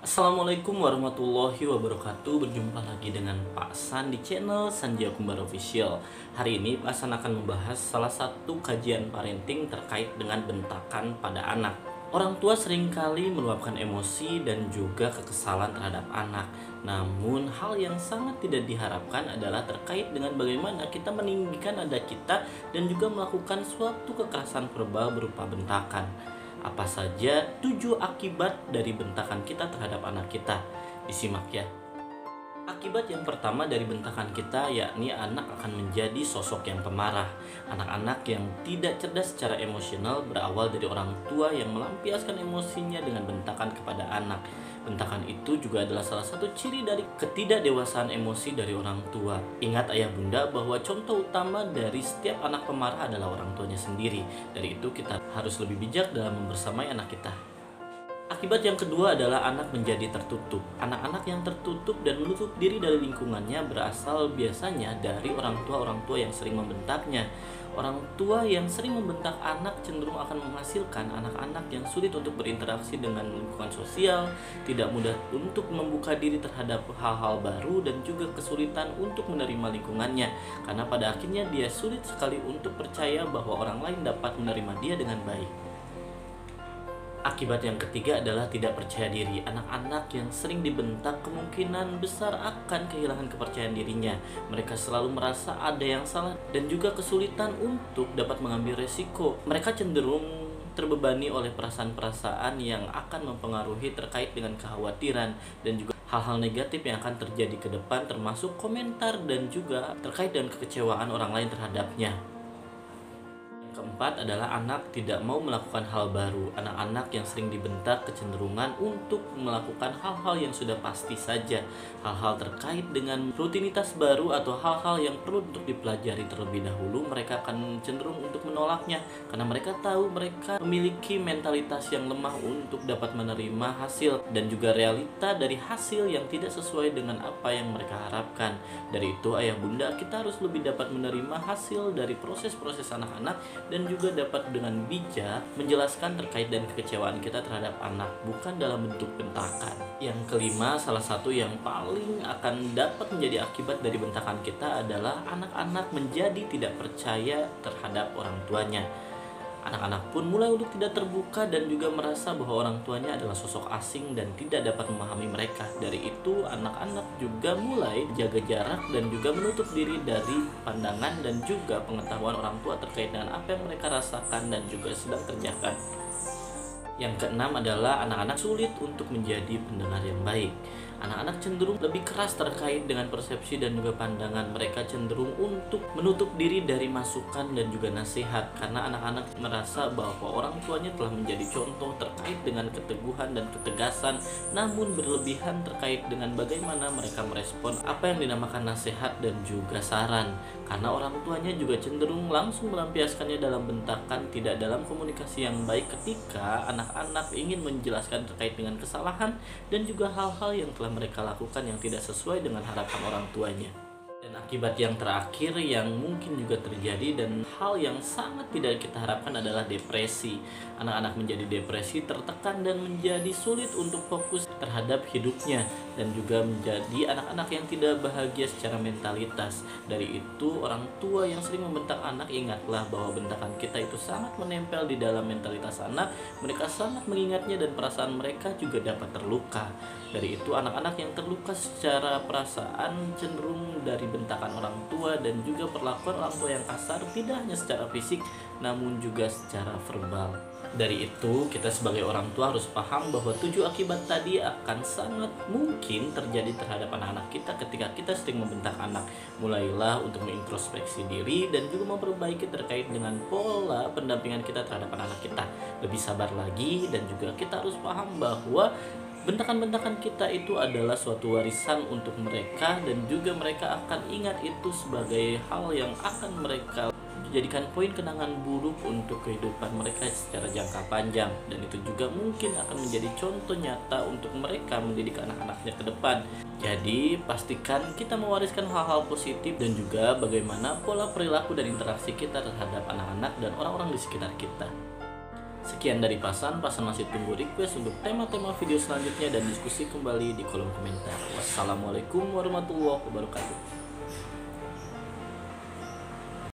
Assalamualaikum warahmatullahi wabarakatuh. Berjumpa lagi dengan Pak San di channel Sanjaya Kembar Official. Hari ini Pak San akan membahas salah satu kajian parenting terkait dengan bentakan pada anak. Orang tua seringkali meluapkan emosi dan juga kekesalan terhadap anak. Namun hal yang sangat tidak diharapkan adalah terkait dengan bagaimana kita meninggikan nada kita dan juga melakukan suatu kekerasan verbal berupa bentakan. Apa saja 7 akibat dari bentakan kita terhadap anak kita? Disimak ya. Akibat yang pertama dari bentakan kita yakni anak akan menjadi sosok yang pemarah. Anak-anak yang tidak cerdas secara emosional berawal dari orang tua yang melampiaskan emosinya dengan bentakan kepada anak. Bentakan itu juga adalah salah satu ciri dari ketidakdewasaan emosi dari orang tua. Ingat ayah bunda bahwa contoh utama dari setiap anak pemarah adalah orang tuanya sendiri. Dari itu kita harus lebih bijak dalam membersamai anak kita. Akibat yang kedua adalah anak menjadi tertutup. Anak-anak yang tertutup dan menutup diri dari lingkungannya berasal biasanya dari orang tua yang sering membentaknya. Orang tua yang sering membentak anak cenderung akan menghasilkan anak-anak yang sulit untuk berinteraksi dengan lingkungan sosial, tidak mudah untuk membuka diri terhadap hal-hal baru, dan juga kesulitan untuk menerima lingkungannya. Karena pada akhirnya dia sulit sekali untuk percaya bahwa orang lain dapat menerima dia dengan baik. Akibat yang ketiga adalah tidak percaya diri. Anak-anak yang sering dibentak kemungkinan besar akan kehilangan kepercayaan dirinya. Mereka selalu merasa ada yang salah dan juga kesulitan untuk dapat mengambil resiko. Mereka cenderung terbebani oleh perasaan-perasaan yang akan mempengaruhi terkait dengan kekhawatiran dan juga hal-hal negatif yang akan terjadi ke depan, termasuk komentar dan juga terkait dengan kekecewaan orang lain terhadapnya. Keempat adalah anak tidak mau melakukan hal baru. Anak-anak yang sering dibentak kecenderungan untuk melakukan hal-hal yang sudah pasti saja. Hal-hal terkait dengan rutinitas baru atau hal-hal yang perlu untuk dipelajari terlebih dahulu, mereka akan cenderung untuk menolaknya karena mereka tahu mereka memiliki mentalitas yang lemah untuk dapat menerima hasil dan juga realita dari hasil yang tidak sesuai dengan apa yang mereka harapkan. Dari itu ayah bunda, kita harus lebih dapat menerima hasil dari proses-proses anak-anak dan juga dapat dengan bijak menjelaskan terkait dan kekecewaan kita terhadap anak, bukan dalam bentuk bentakan. Yang kelima, salah satu yang paling akan dapat menjadi akibat dari bentakan kita adalah anak-anak menjadi tidak percaya terhadap orang tuanya. Anak-anak pun mulai untuk tidak terbuka dan juga merasa bahwa orang tuanya adalah sosok asing dan tidak dapat memahami mereka. Dari itu anak-anak juga mulai jaga jarak dan juga menutup diri dari pandangan dan juga pengetahuan orang tua terkait dengan apa yang mereka rasakan dan juga sedang kerjakan. Yang keenam adalah anak-anak sulit untuk menjadi pendengar yang baik. Anak-anak cenderung lebih keras terkait dengan persepsi dan juga pandangan. Mereka cenderung untuk menutup diri dari masukan dan juga nasihat karena anak-anak merasa bahwa orang tuanya telah menjadi contoh terkait dengan keteguhan dan ketegasan, namun berlebihan terkait dengan bagaimana mereka merespon apa yang dinamakan nasihat dan juga saran. Karena orang tuanya juga cenderung langsung melampiaskannya dalam bentakan, tidak dalam komunikasi yang baik ketika anak-anak ingin menjelaskan terkait dengan kesalahan dan juga hal-hal yang telah mereka lakukan yang tidak sesuai dengan harapan orang tuanya. Dan akibat yang terakhir yang mungkin juga terjadi dan hal yang sangat tidak kita harapkan adalah depresi. Anak-anak menjadi depresi, tertekan dan menjadi sulit untuk fokus terhadap hidupnya dan juga menjadi anak-anak yang tidak bahagia secara mentalitas. Dari itu orang tua yang sering membentak anak, ingatlah bahwa bentakan kita itu sangat menempel di dalam mentalitas anak. Mereka sangat mengingatnya dan perasaan mereka juga dapat terluka. Dari itu anak-anak yang terluka secara perasaan cenderung dari bentakan orang tua dan juga perlakuan orang tua yang kasar, tidak hanya secara fisik namun juga secara verbal. Dari itu kita sebagai orang tua harus paham bahwa 7 akibat tadi akan sangat mungkin terjadi terhadap anak-anak kita ketika kita sering membentak anak. Mulailah untuk mengintrospeksi diri dan juga memperbaiki terkait dengan pola pendampingan kita terhadap anak-anak kita. Lebih sabar lagi dan juga kita harus paham bahwa bentakan-bentakan kita itu adalah suatu warisan untuk mereka dan juga mereka akan ingat itu sebagai hal yang akan mereka jadikan poin kenangan buruk untuk kehidupan mereka secara jangka panjang, dan itu juga mungkin akan menjadi contoh nyata untuk mereka mendidik anak-anaknya ke depan. Jadi pastikan kita mewariskan hal-hal positif dan juga bagaimana pola perilaku dan interaksi kita terhadap anak-anak dan orang-orang di sekitar kita. Sekian dari Pasan masih tunggu request untuk tema-tema video selanjutnya dan diskusi kembali di kolom komentar. Wassalamualaikum warahmatullahi wabarakatuh.